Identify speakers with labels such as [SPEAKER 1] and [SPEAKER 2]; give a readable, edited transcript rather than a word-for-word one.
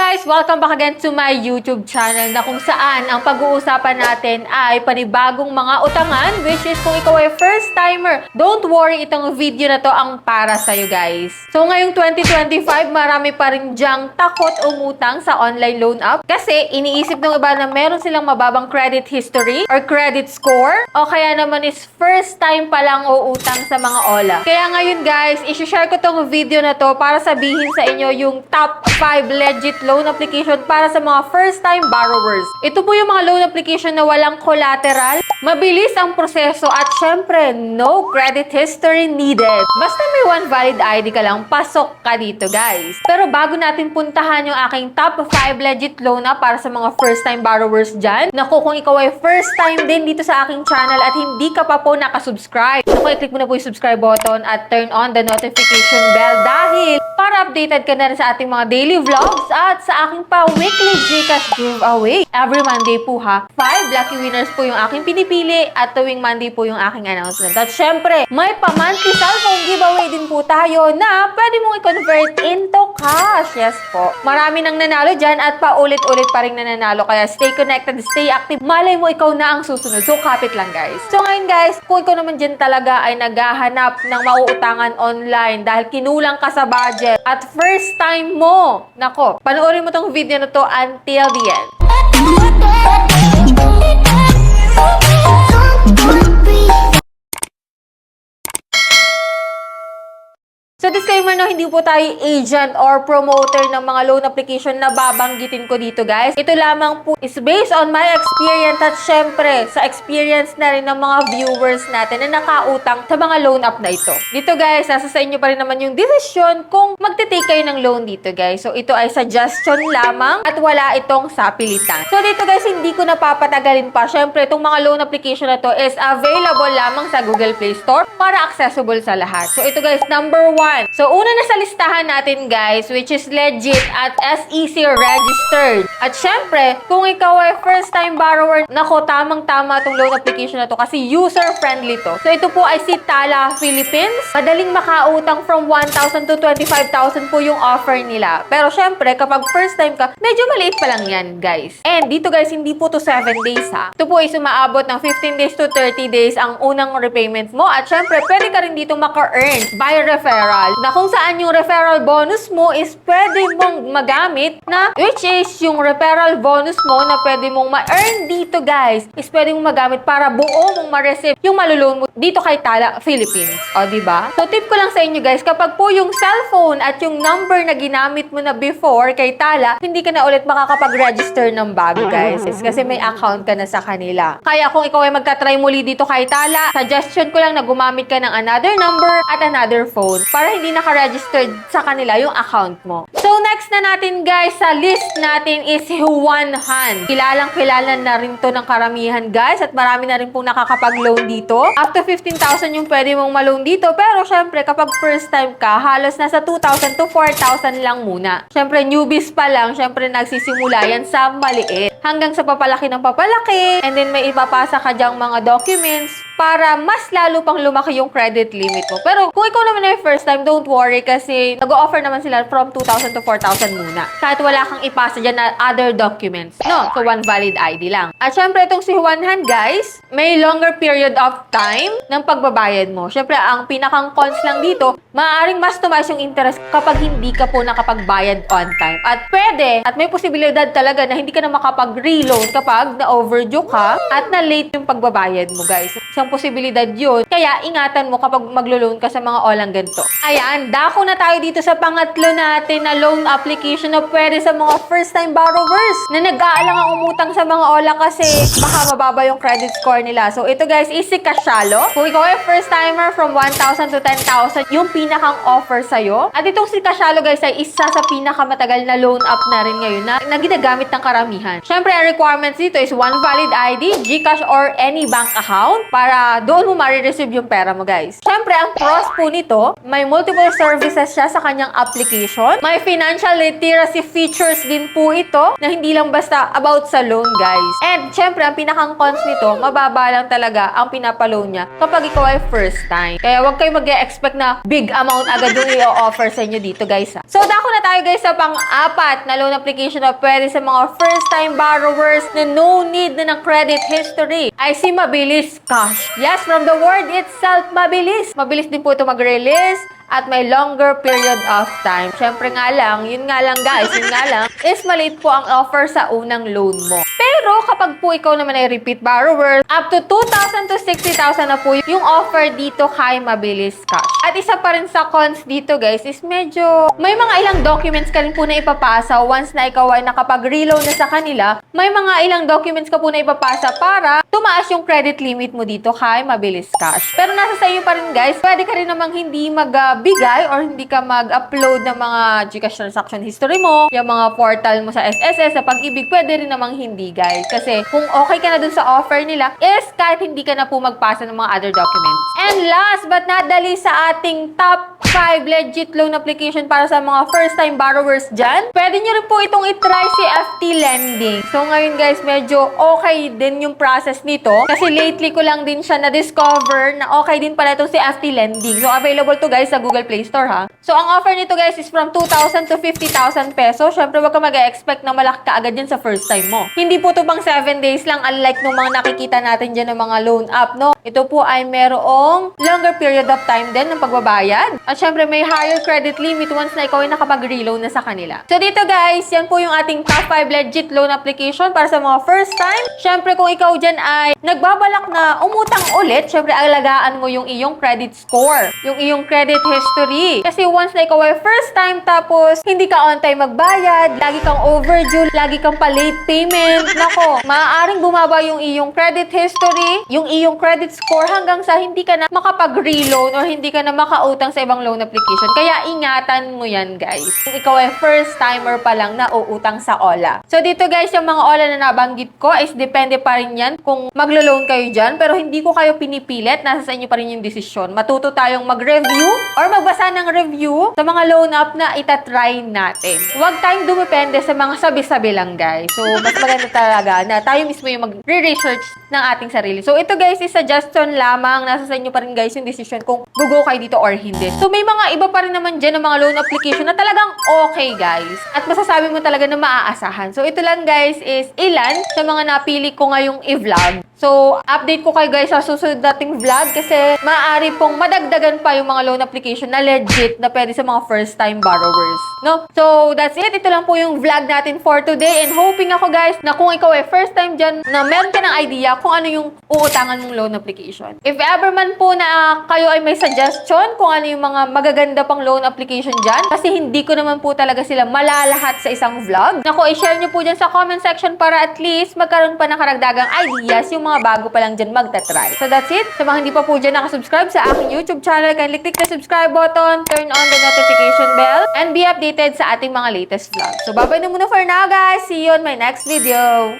[SPEAKER 1] guys! Welcome back again to my YouTube channel na kung saan ang pag-uusapan natin ay panibagong mga utangan, which is kung ikaw ay first timer, don't worry, itong video na to ang para sa'yo guys. So ngayong 2025, marami pa rin dyang takot umutang sa online loan app kasi iniisip ng iba na meron silang mababang credit history or credit score o kaya naman is first time pa lang uutang sa mga OLA. Kaya ngayon guys, isi-share ko tong video na to para sabihin sa inyo yung top 5 legit loan application para sa mga first-time borrowers. Ito po yung mga loan application na walang collateral, mabilis ang proseso at syempre, no credit history needed. Basta may one valid ID ka lang, pasok ka dito guys. Pero bago natin puntahan yung aking top 5 legit loan app para sa mga first-time borrowers dyan, naku, kung ikaw ay first time din dito sa aking channel at hindi ka pa po nakasubscribe, naku, i-click mo na po yung subscribe button at turn on the notification bell dahil para updated ka na rin sa ating mga daily vlogs at sa aking pa-weekly Gcash giveaway. Every Monday po ha, 5 lucky winners po yung aking pinipili at tuwing Monday po yung aking announcement. At syempre, may pa-monthly cellphone giveaway din po tayo na pwede mong i-convert into cash. Yes po. Marami nang nanalo dyan at paulit-ulit pa rin nananalo. Kaya stay connected, stay active. Malay mo ikaw na ang susunod. So, kapit lang guys. So ngayon guys, kung ikaw naman dyan talaga ay naghahanap ng mauutangan online dahil kinulang ka sa budget at first time mo, nako, panoorin mo tong video na to until the end. So disclaimer no, hindi po tayo agent or promoter ng mga loan application na babanggitin ko dito guys. Ito lamang po is based on my experience at syempre sa experience na rin ng mga viewers natin na nakautang sa mga loan app na ito. Dito guys, nasa sa inyo pa rin naman yung desisyon kung magte-take kayo ng loan dito guys. So ito ay suggestion lamang at wala itong sapilitan. So dito guys, hindi ko napapatagalin pa. Syempre itong mga loan application na to is available lamang sa Google Play Store para accessible sa lahat. So ito guys, number 1. So, una na sa listahan natin guys, which is legit at SEC registered. At syempre, kung ikaw ay first time borrower, nako, tamang-tama itong loan application na to kasi user-friendly to. So, ito po ay si Tala Philippines. Madaling makautang from 1,000 to 25,000 po yung offer nila. Pero syempre, kapag first time ka, medyo maliit pa lang yan guys. And dito guys, hindi po to 7 days ha. Ito po ay sumaabot ng 15 days to 30 days ang unang repayment mo. At syempre, pwede ka rin dito maka-earn by referral. Na kung saan yung referral bonus mo is pwede mong magamit na, which is yung referral bonus mo na pwede mong ma-earn dito guys, is pwede mong magamit para buo mong ma-receive yung maluloan mo dito kay Tala Philippines. O, diba? So, tip ko lang sa inyo guys, kapag po yung cellphone at yung number na ginamit mo na before kay Tala, hindi ka na ulit makakapag-register ng bago guys. Kasi may account ka na sa kanila. Kaya kung ikaw ay magta-try muli dito kay Tala, suggestion ko lang na gumamit ka ng another number at another phone para hindi naka-registered sa kanila yung account mo. So, next na natin guys, sa list natin is Juan Han. Kilalang-kilala na rin to ng karamihan guys at marami na rin pong nakakapag-loan dito. Up to 15,000 yung pwede mong ma-loan dito. Pero syempre, kapag first time ka, halos nasa 2,000 to 4,000 lang muna. Syempre, newbies pa lang. Syempre, nagsisimula yan sa maliit. Hanggang sa papalaki ng papalaki. And then, may ipapasa ka dyang mga documents para mas lalo pang lumaki yung credit limit mo. Pero kung ikaw naman ay first time, don't worry kasi nag-o-offer naman sila from 2,000 to 4,000 muna. Kahit wala kang ipasa dyan na other documents. No? So, one valid ID lang. At syempre, itong si Juan Han, guys, may longer period of time ng pagbabayad mo. Syempre, ang pinakang cons lang dito, maaaring mas tumaas yung interest kapag hindi ka po nakapagbayad on time. At pwede, at may posibilidad talaga na hindi ka na makapag-reloan kapag na-overdue ka at na-late yung pagbabayad mo, guys. Isang posibilidad yun. Kaya, ingatan mo kapag maglo-loan ka sa mga olang ganito. Ayan, dako na tayo dito sa pangatlo natin na loan application na pwede sa mga first-time borrowers na nag-aalangang umutang sa mga ola kasi baka mababa yung credit score nila. So, ito guys, is si Kashalo. Kung ikaw ay first-timer from 1,000 to 10,000, yung pinakang offer sa'yo. At itong si Kashalo guys ay isa sa pinakamatagal na loan app na rin ngayon na ginagamit ng karamihan. Syempre, ang requirements dito is one valid ID, Gcash or any bank account para para doon mo ma-receive yung pera mo, guys. Syempre, ang pros po nito, may multiple services siya sa kanyang application. May financial literacy features din po ito na hindi lang basta about sa loan, guys. And syempre, ang pinakang cons nito, mababa lang talaga ang pinapaloan niya kapag ikaw ay first time. Kaya huwag kayo mag-expect na big amount agad yung i-offer sa inyo dito, guys. So, dako na tayo, guys, sa pang-apat na loan application na pwede sa mga first-time borrowers na no need na ng credit history ay si Mabilis Cash. Yes, from the word itself, mabilis. Mabilis din po ito mag-release at may longer period of time. Syempre nga lang, yun nga lang guys, yun nga lang, is maliit po ang offer sa unang loan mo. Pero kapag po ikaw naman ay repeat borrower, up to 2,000 to 60,000 na po yung offer dito kay Mabilis Cash. At isa pa rin sa cons dito guys is medyo may mga ilang documents ka rin po na ipapasa once na ikaw ay nakapag-reloan na sa kanila. May mga ilang documents ka po na ipapasa para tumaas yung credit limit mo dito kay Mabilis Cash. Pero nasa sa iyo pa rin guys, pwede ka rin namang hindi magbigay or hindi ka mag-upload ng mga GCash transaction history mo, yung mga portal mo sa SSS, sa Pag-ibig, pwede rin namang hindi guys. Kasi kung okay ka na dun sa offer nila, is kahit hindi ka na po magpasa ng mga other documents. And last but not the least sa ating top 5 legit loan application para sa mga first-time borrowers dyan, pwede nyo rin po itong itry si FT Lending. So ngayon guys, medyo okay din yung process nito. Kasi lately ko lang din siya na-discover na okay din pala itong si FT Lending. So available to guys sa Google Play Store ha. So ang offer nito guys is from 2,000 to 50,000 pesos. Syempre wag ka mag-expect na malaki ka agad yan sa first time mo. Hindi po ito pang 7 days lang unlike nung mga nakikita natin dyan ng mga loan app, no? Ito po ay merong longer period of time din ng pagbabayad. At syempre may higher credit limit once na ikaw ay nakapag-reloan na sa kanila. So dito guys, yan po yung ating top 5 legit loan application para sa mga first time. Syempre kung ikaw dyan ay nagbabalak na umutang ulit, syempre alagaan mo yung iyong credit score, yung iyong credit history. Kasi once na ikaw ay first time tapos hindi ka on time magbayad, lagi kang overdue, lagi kang pa-late payment, nako, maaaring bumaba yung iyong credit history, yung iyong credit score hanggang sa hindi ka na makapag-reloan or hindi ka na makautang sa ibang loan application. Kaya ingatan mo yan guys. Kung ikaw ay first timer pa lang na uutang sa OLA. So dito guys, yung mga OLA na nabanggit ko is depende pa rin yan kung maglo-loan kayo dyan. Pero hindi ko kayo pinipilit. Nasa sa inyo pa rin yung desisyon. Matuto tayong mag-review or magbasa ng review sa mga loan app na itatry natin. Huwag tayong dumepende sa mga sabi-sabi lang guys. So mas maganda talaga na tayo mismo yung mag-research ng ating sarili. So ito guys is suggestion lamang. Nasa sa inyo pa rin guys yung decision kung go kayo dito or hindi. So may mga iba pa rin naman dyan ng mga loan application na talagang okay guys. At masasabi mo talaga na maaasahan. So ito lang guys is ilan sa mga napili ko ngayong i-vlog. So update ko kayo guys sa susunod nating vlog kasi maaari pong madagdagan pa yung mga loan application na legit na pwede sa mga first time borrowers. No? So that's it. Ito lang po yung vlog natin for today and hoping ako guys na kung ikaw ay first time dyan na meron ka ng idea kung ano yung uutangan mong loan application. If ever man po na kayo ay may suggestion kung ano yung mga magaganda pang loan application dyan, kasi hindi ko naman po talaga sila malalahat sa isang vlog. Naku, i-share nyo po dyan sa comment section para at least magkaroon pa ng karagdagang ideas yung mga bago pa lang dyan magta-try. So that's it. Sa mga hindi pa po dyan nakasubscribe sa aking YouTube channel, kindly click the subscribe button, turn on the notification bell, and be updated sa ating mga latest vlogs. So bye-bye na muna for now guys. See you on my next video.